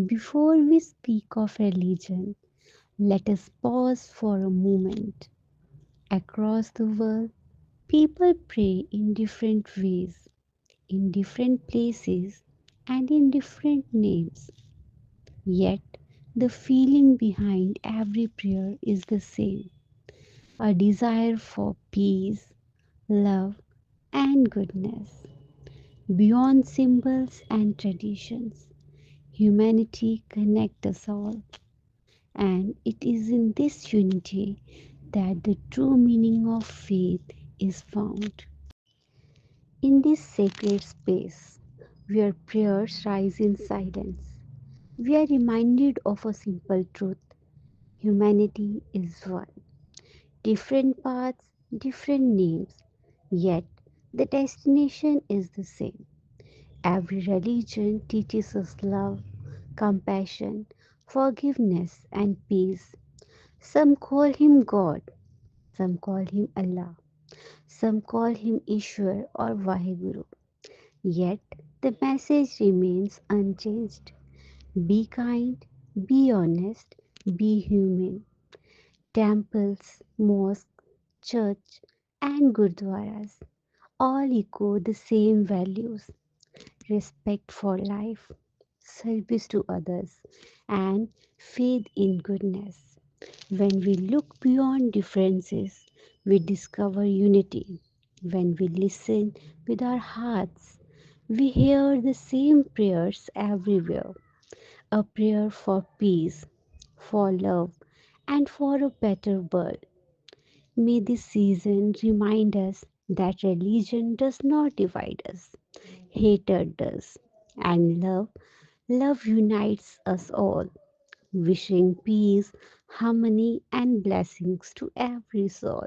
Before we speak of religion, let us pause for a moment. Across the world, people pray in different ways, in different places, and in different names. Yet, the feeling behind every prayer is the same, a desire for peace, love, and goodness. Beyond symbols and traditions, humanity connects us all, and it is in this unity that the true meaning of faith is found. In this sacred space, where prayers rise in silence, we are reminded of a simple truth: humanity is one. Different paths, different names, yet the destination is the same. Every religion teaches us love, compassion, forgiveness, and peace. Some call him God, some call him Allah, some call him Ishwar or Vaheguru. Yet the message remains unchanged. Be kind, be honest, be human. Temples, mosques, church, and gurdwaras all echo the same values: respect for life, service to others, and faith in goodness. When we look beyond differences, we discover unity. When we listen with our hearts, we hear the same prayers everywhere: a prayer for peace, for love, and for a better world. May this season remind us that religion does not divide us, hatred does, and love unites us all. Wishing peace, harmony, and blessings to every soul.